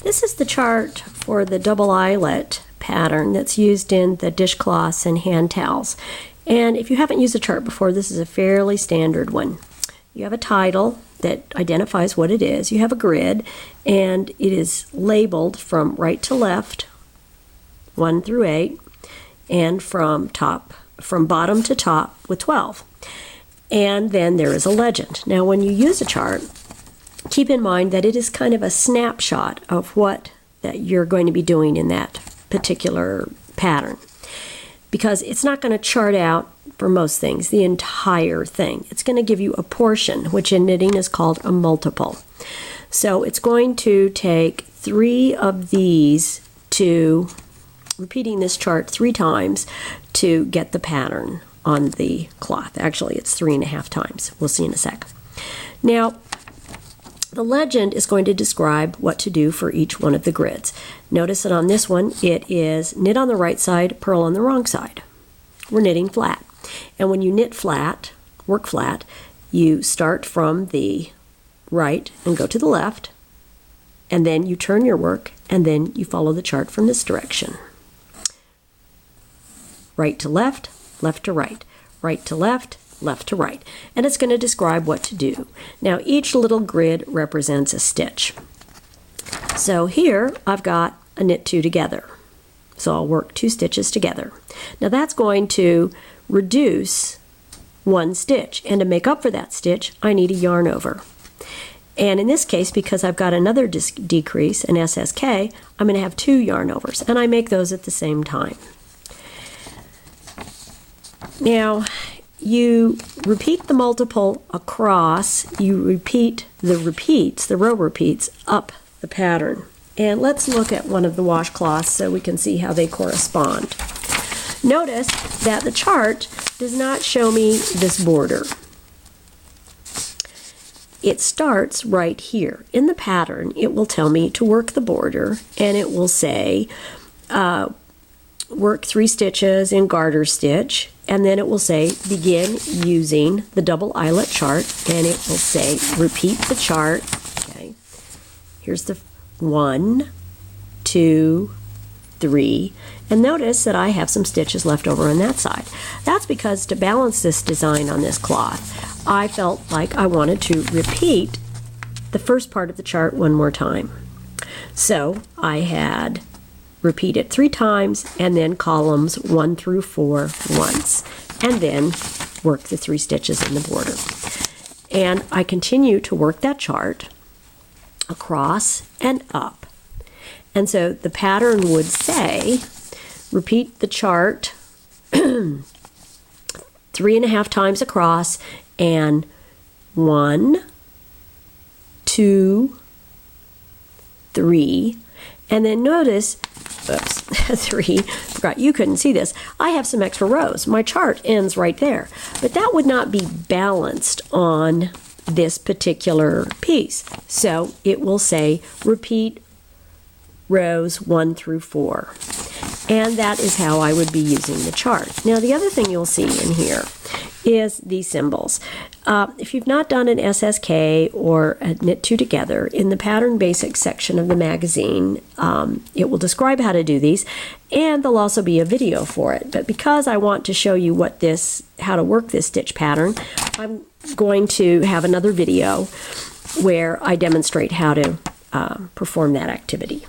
This is the chart for the double eyelet pattern that's used in the dishcloths and hand towels. And if you haven't used a chart before, this is a fairly standard one. You have a title that identifies what it is. You have a grid, and it is labeled from right to left, 1 through 8, and from bottom to top with 12. And then there is a legend. Now, when you use a chart, keep in mind that it is kind of a snapshot of what that you're going to be doing in that particular pattern, because it's not going to chart out for most things the entire thing. It's going to give you a portion, which in knitting is called a multiple. So it's going to take 3 of these to repeating this chart 3 times to get the pattern on the cloth. Actually, it's 3.5 times. We'll see in a sec. Now, the legend is going to describe what to do for each one of the grids. Notice that on this one, it is knit on the right side, purl on the wrong side. We're knitting flat. And when you knit flat, work flat, you start from the right and go to the left, and then you turn your work, and then you follow the chart from this direction. Right to left, left to right, right to left, left to right, and it's going to describe what to do. Now, each little grid represents a stitch. So here I've got a knit 2 together. So I'll work 2 stitches together. Now that's going to reduce 1 stitch, and to make up for that stitch, I need a yarn over. And in this case, because I've got another decrease, an SSK, I'm going to have 2 yarn overs, and I make those at the same time. Now, you repeat the multiple across, you repeat the repeats, the row repeats, up the pattern. And let's look at one of the washcloths so we can see how they correspond. Notice that the chart does not show me this border. It starts right here. In the pattern, it will tell me to work the border, and it will say work 3 stitches in garter stitch, and then it will say begin using the double eyelet chart, and it will say repeat the chart. Okay, here's the 1, 2, 3, and notice that I have some stitches left over on that side. That's because to balance this design on this cloth, I felt like I wanted to repeat the first part of the chart one more time. So I had repeat it 3 times, and then columns 1 through 4 once, and then work the 3 stitches in the border. And I continue to work that chart across and up. And so the pattern would say, repeat the chart 3.5 times across, and 1, 2, 3, and then notice, oops, 3, forgot you couldn't see this, I have some extra rows. My chart ends right there, but that would not be balanced on this particular piece. So it will say repeat rows 1 through 4. And that is how I would be using the chart. Now, the other thing you'll see in here is these symbols. If you've not done an SSK or a knit 2 together, in the pattern basics section of the magazine, it will describe how to do these, and there'll also be a video for it. But because I want to show you how to work this stitch pattern, I'm going to have another video where I demonstrate how to perform that activity.